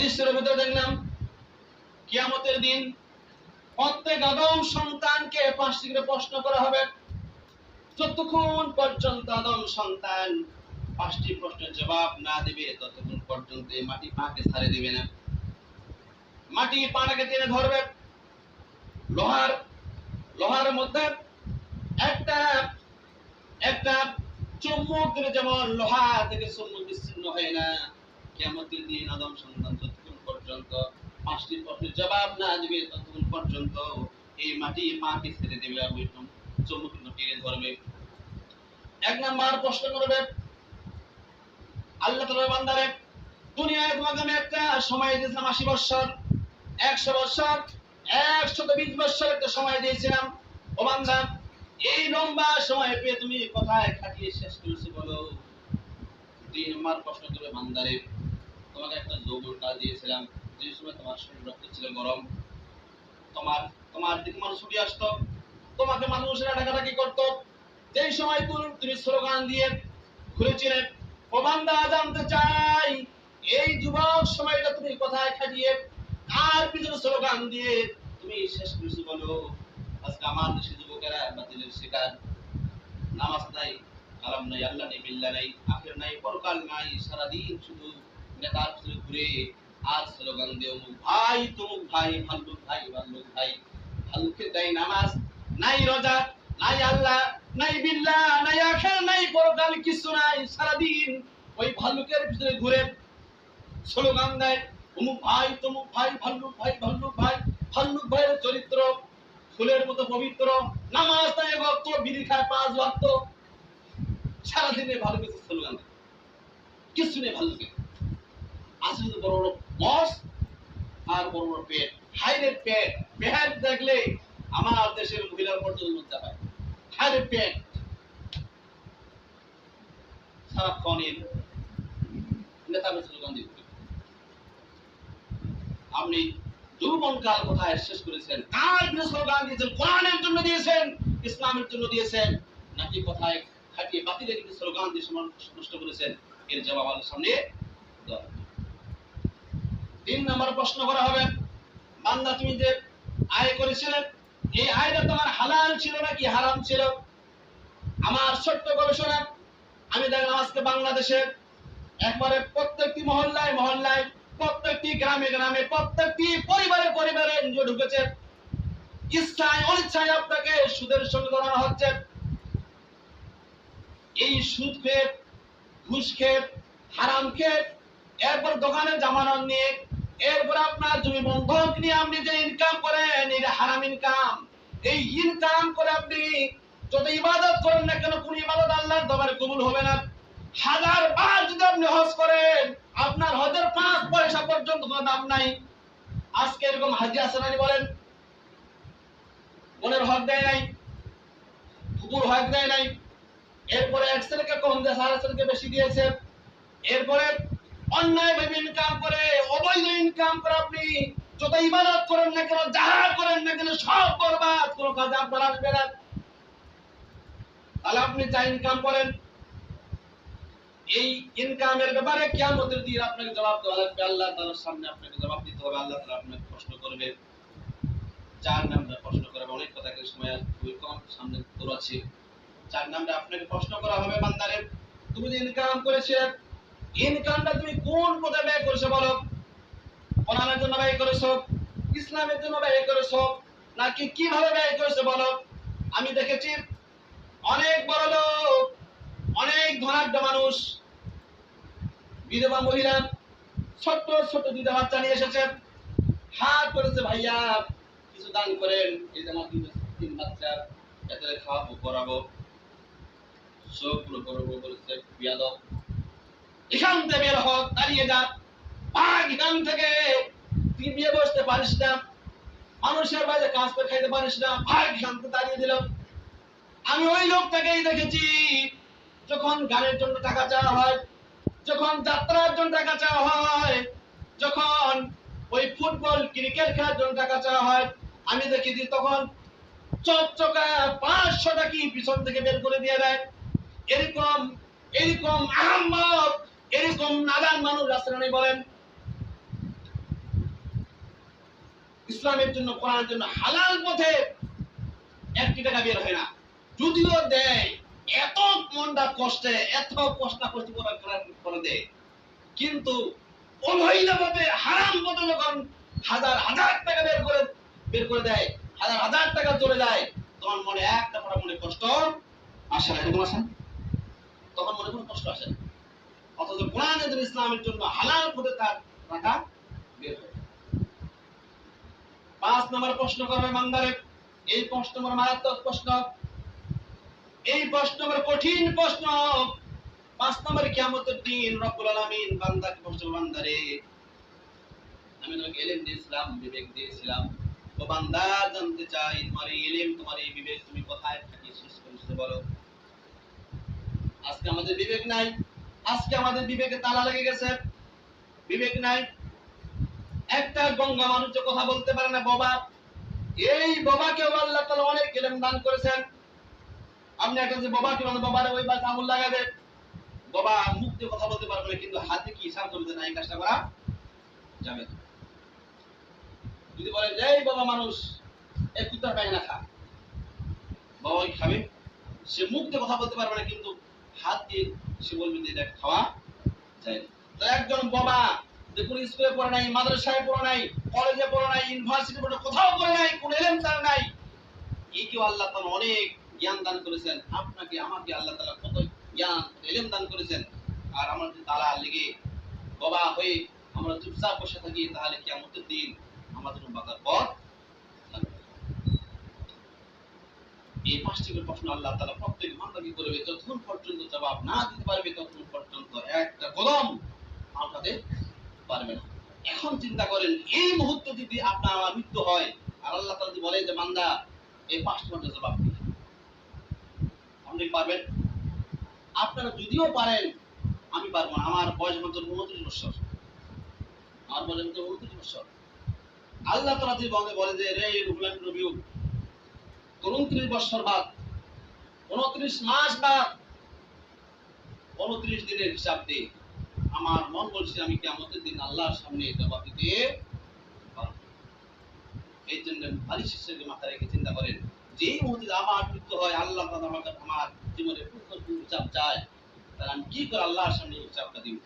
দৃশ্যের ভিতরে দেখলাম কিয়ামতের দিন প্রত্যেক আদম সন্তানকে 5টি করে প্রশ্ন করা হবে। যতক্ষণ পর্যন্ত আদম সন্তান 5টি প্রশ্নের জবাব না দিবে ততক্ষণ পর্যন্ত এই মাটি পাকে ছাড়ে দিবে না। মাটি পাটাকে টেনে ধরবে। লোহার লোহার মধ্যে একটা একটা চুম্বক দিলে যেমন লোহা থেকে চুম্বক বিচ্ছিন্ন হয় না, কিয়ামতের দিন আদম সন্তান যতক্ষণ পর্যন্ত 5টি প্রশ্নের জবাব না দিবে ততক্ষণ পর্যন্ত এই মাটি পাকে ছেড়ে দেবে আর ওই চুম্বক টেনে ধরবে। 1 নাম্বার প্রশ্ন করবে, আল্লাহ তাআলা বান্দারে দুনিয়ায় তোমাকে আমি একটা সময় দিয়েছিলাম 80 বছর, 100 বছর, 120 বছর একটা সময় দিয়েছিলাম। ও বান্দা, এই লম্বা সময় পেয়ে তুমি কোথায় কাটিয়ে শেষ করেছো বলো? 2 নম্বর প্রশ্ন করবে, বান্দারে তোমাকে একটা যৌবন কাল দিয়েছিলাম, যে সময় তোমার শরীর রক্ত ছিল গরম, তোমার দিকে মানুষ ছুটে আসতো, তোমাকে মানুষেরা ডাকাডাকি করতো, যেই সময় তুমি স্লোগান দিয়ে ঘুরেছিলে। ও বান্দা, জানতে চাই এই যুবক সময়টা তুমি কোথায় কাটিয়ে কার পিছনে স্লোগান দিয়ে তুমি শেষ করেছো বলো? আজকে আমার দেশের যুবকেরা বাতিলের শিকার। নামাজ নাই, কালাম নাই, আল্লাহ নেই, বিল্লাহ নাই, আখির নাই, পরকাল নাই, সারাদিন শুধু নেতার পিছনে ঘুরে আর স্লোগান দিয়ে অমুক ভাই তমুক ভাই, ভাল্লুক ভাই ভাল্লুক ভাই। ভাল্লুকের নাই নামাজ, নাই রোজা, নাই আল্লাহ, নাই বিল্লাহ, নাই আখির নাই, পরকাল কিছু নাই। সারাদিন ওই ভাল্লুকের পিছনে ঘুরে স্লোগান দেয় অমুক ভাই তমুক ভাই, ভাল্লুক ভাই ভাল্লুক ভাই। ভাল্লুক ভাইয়ের চরিত্র ফুলের মতো পবিত্র, নামাজ নাই, ভক্ত, বিড়ি খায় 5 ওয়াক্ত, সারাদিনে ভালো কিছু স্লোগান দেয়, কিছু নেই ভাল্লুকে। আসলে বড় বড় বস আর বড় বড় পেট, হাইরে পেট, পেট দেখলে আমার দেশের মহিলার পর্যন্ত লজ্জা পায়। হাইরে পেট, সারাক্ষণের নেতাকে স্লোগান দিতে। আপনি যৌবনকাল কোথায় শেষ করেছেন? কার বিরুদ্ধে স্লোগান দিয়েছেন? কোরআনের জন্য দিয়েছেন, ইসলামের জন্য দিয়েছেন, নাকি কোথায় খাটিয়ে বাতিলের বিরুদ্ধে স্লোগান দিয়ে নষ্ট করেছেন? এর জবাব আল্লাহর সামনে দাও। 3 নম্বর প্রশ্ন করা হবে, বান্দা তুমি যে আয় করেছিলেন, এই আয়টা তোমার হালাল ছিল নাকি হারাম ছিল? আমার ছোট্ট গবেষণা, আমি দেখলাম আজকে বাংলাদেশের একবারে প্রত্যেকটি মহল্লায় মহল্লায়, প্রত্যেকটি গ্রামে গ্রামে, প্রত্যেকটি পরিবারে পরিবারে এনজিও ঢুকেছে। ইচ্ছায় অনিচ্ছায় আপনাকে সুদের সঙ্গে ধরানো হচ্ছে। এই সুদ খেয়ে, ঘুষ খেয়ে, হারাম খেয়ে, এরপর দোকানে জামানত নিয়ে, এরপর আপনার জমি বন্ধক নিয়ে আপনি যে ইনকাম করেন, এটা হারাম ইনকাম। এই ইনকাম করে আপনি যত ইবাদত করেন না কেন, কোন ইবাদত আল্লাহর দরবারে কবুল হবে না। 1000 বার যদি আপনি হজ করেন, আপনার হজের 5 পয়সা পর্যন্ত কোনো দাম নাই। আজকে এরকম হাজি আসেন বলেন, বোনের হক দেয় নাই, ফুপুর হক দেয় নাই, এরপরে এক ছেলেকে কম দিয়ে 4 ছেলেকে বেশি দিয়েছে। এরপরে অন্যায় ভাবে ইনকাম করে, অবৈধ ইনকাম করে আপনি যত ইবাদত করেন না কেন, যাহা করেন না কেন, সব বরবাদ, কোনো কাজে আপনার আসবে না। তাহলে আপনি যা ইনকাম করেন, এই ইনকামের ব্যাপারে কিয়ামতের দিন আপনাকে জবাব দেওয়া লাগবে। আল্লাহ তাআলার সামনে আপনাকে জবাব দিতে হবে। আল্লাহ তাআলা আপনাকে প্রশ্ন করবে। 4 নাম্বার প্রশ্ন করা, অনেক কথা এর সময় খুবই কম, সামনে দৌড়াচ্ছি। 4 নাম্বার আপনাকে প্রশ্ন করা হবে, বান্দারে তুমি যে ইনকাম করেছে, ইনকামটা তুমি কোন পথে ব্যয় করেছো বলো? কোরআনের জন্য ব্যয় করেছো, ইসলামের জন্য ব্যয় করেছো, নাকি কিভাবে ব্যয় করেছো বলো? আমি দেখেছি অনেক বড় লোক, অনেক ধনাঢ্য মানুষ, বিধবা মহিলা ছোট্ট ছোট্ট 2টা বাচ্চা নিয়ে এসেছে, হাত করেছে, ভাইয়া কিছু দান করেন, এই যে আমার 3 বাচ্চা, এদের খাওয়াবো পড়াবো, সবগুলো করবো বলেছে। বিয়াদব, এখান থেকে বের হ, দাঁড়িয়ে যা, ভাগ এখান থেকে, তুই বিয়ে বসতে পারিস না, মানুষের বাইরে কাজ করে খাইতে পারিস না, ভাগ এখান থেকে, দাঁড়িয়ে দিল। আমি ওই লোকটাকেই দেখেছি, যখন গানের জন্য টাকা চাওয়া হয়, যখন যাত্রার জন্য টাকা চাওয়া হয়, যখন ওই ফুটবল ক্রিকেট খেলার জন্য টাকা চাওয়া হয়, আমি দেখেছি তখন চকচকা 500 টাকা পিছন থেকে বের করে দিয়ে দেয়। এরকম এরকম আহম্মক, এরকম নাদান মানুষ রাস্তায় বলেন। ইসলামের জন্য, কোরআনের জন্য হালাল পথে 1 টাকা বের হয় না। যদিও দেয়, এত মনটা কষ্টে, এত কষ্টাকষ্টি করে দেয়, কিন্তু অবৈধভাবে হারাম পথে যখন হাজার হাজার টাকা বের করে দেয়, হাজার হাজার টাকা চলে যায়, তখন মনে একটা পড়া মনে কষ্ট আসে না। এরকম আসে? তখন মনে কোনো কষ্ট আসে না। অথচ কোরআনের ইসলামের জন্য হালাল পথে তার টাকা বের হয়। 5 নম্বর প্রশ্ন করবে বান্দারে। এই প্রশ্ন নম্বর মারাত্মক প্রশ্ন, এই প্রশ্ন নম্বর কঠিন প্রশ্ন। 5 নম্বরে কিয়ামতের দিন রব্বুল আলামিন বান্দাকে প্রশ্ন, বান্দারে আমি তোমাকে ইলম দিয়েছিলাম, বিবেক দিয়েছিলাম, তো বান্দা জানতে চাই তোমার এই ইলম, তোমার এই বিবেক তুমি কোথায় থাকি শেষ করেছো বলো। আজকে আমাদের বিবেক নাই, আজকে আমাদের বিবেকে তালা লেগে গেছে, বিবেক নাই। একটা গঙ্গা মানুষ কথা বলতে পারে না, বাবা। এই বাবাকেও আল্লাহ তাআলা অনেক ইলম দান করেছেন। আপনি একটা যে বাবাকে মানে বাবারে ওই বা আঙুল লাগাবে, বাবা মুখ দিয়ে কথা বলতে পারবে না, কিন্তু হাতে কি ইশারা করবে না, এই কাজটা করা যাবে না। যদি বলে যে এই বাবা মানুষ এই কুত্তার পায়খানা খা, বাবা কি খাবে? সে মুখ দিয়ে কথা বলতে পারবে না, কিন্তু হাত দিয়ে সে বলবে যে এটা খাওয়া যায় না। তো একজন বাবা যে কোন স্কুলে পড়ে নাই, মাদ্রাসায় পড়ে নাই, কলেজে পড়ে নাই, ইউনিভার্সিটি পড়ে কোথাও পড়ে নাই, কোন ইলম তার নাই, একেও আল্লাহ তাআলা অনেক জ্ঞান দান করেছেন। আপনাকে আমাকে আল্লাহ তাআলা কত জ্ঞান ইলম দান করেছেন। আর আমরা যদি তালা লেগে বাবা হয়ে আমরা চুপচাপ বসে থাকি, তাহলে কিয়ামতের দিন আমাদের বাঁচার পথ থাকবে। এই 5টি প্রশ্ন আল্লাহ তাআলা প্রত্যেক বান্দাকে করবে, যতক্ষণ পর্যন্ত জবাব না দিতে পারবে ততক্ষণ পর্যন্ত একটা কদম আগাতে পারবে না। এখন চিন্তা করেন, এই মুহূর্তে যদি আপনার আমার মৃত্যু হয়, আর আল্লাহ তাআলা যদি বলে যে বান্দা এই 5টি প্রশ্নের জবাব দিন, আপনি পারবেন? আপনারা যদিও পারেন, আমি পারবো না। আমার বয়স মাত্র 29 বছর, আমার বয়স মাত্র 29 বছর। আল্লাহ তাআলা যদি বলে যে রে রুহুল নবী 29 বছর বাদ, 29 মাস বাদ, 29 দিনের হিসাব দিয়ে আমার মন বলছে আমি কিয়ামতের দিন আল্লাহর সামনে জবাব দিতে পারবো। এই জন্য বালিশ হিসেবে মাথায় রেখে চিন্তা করেন, যেই মুহূর্তে আমার মৃত্যু হয়, আল্লাহ তাআলা আমার জীবনে প্রথম হিসাব চায়, তাহলে আমি কি করে আল্লাহর সামনে হিসাবটা দিব?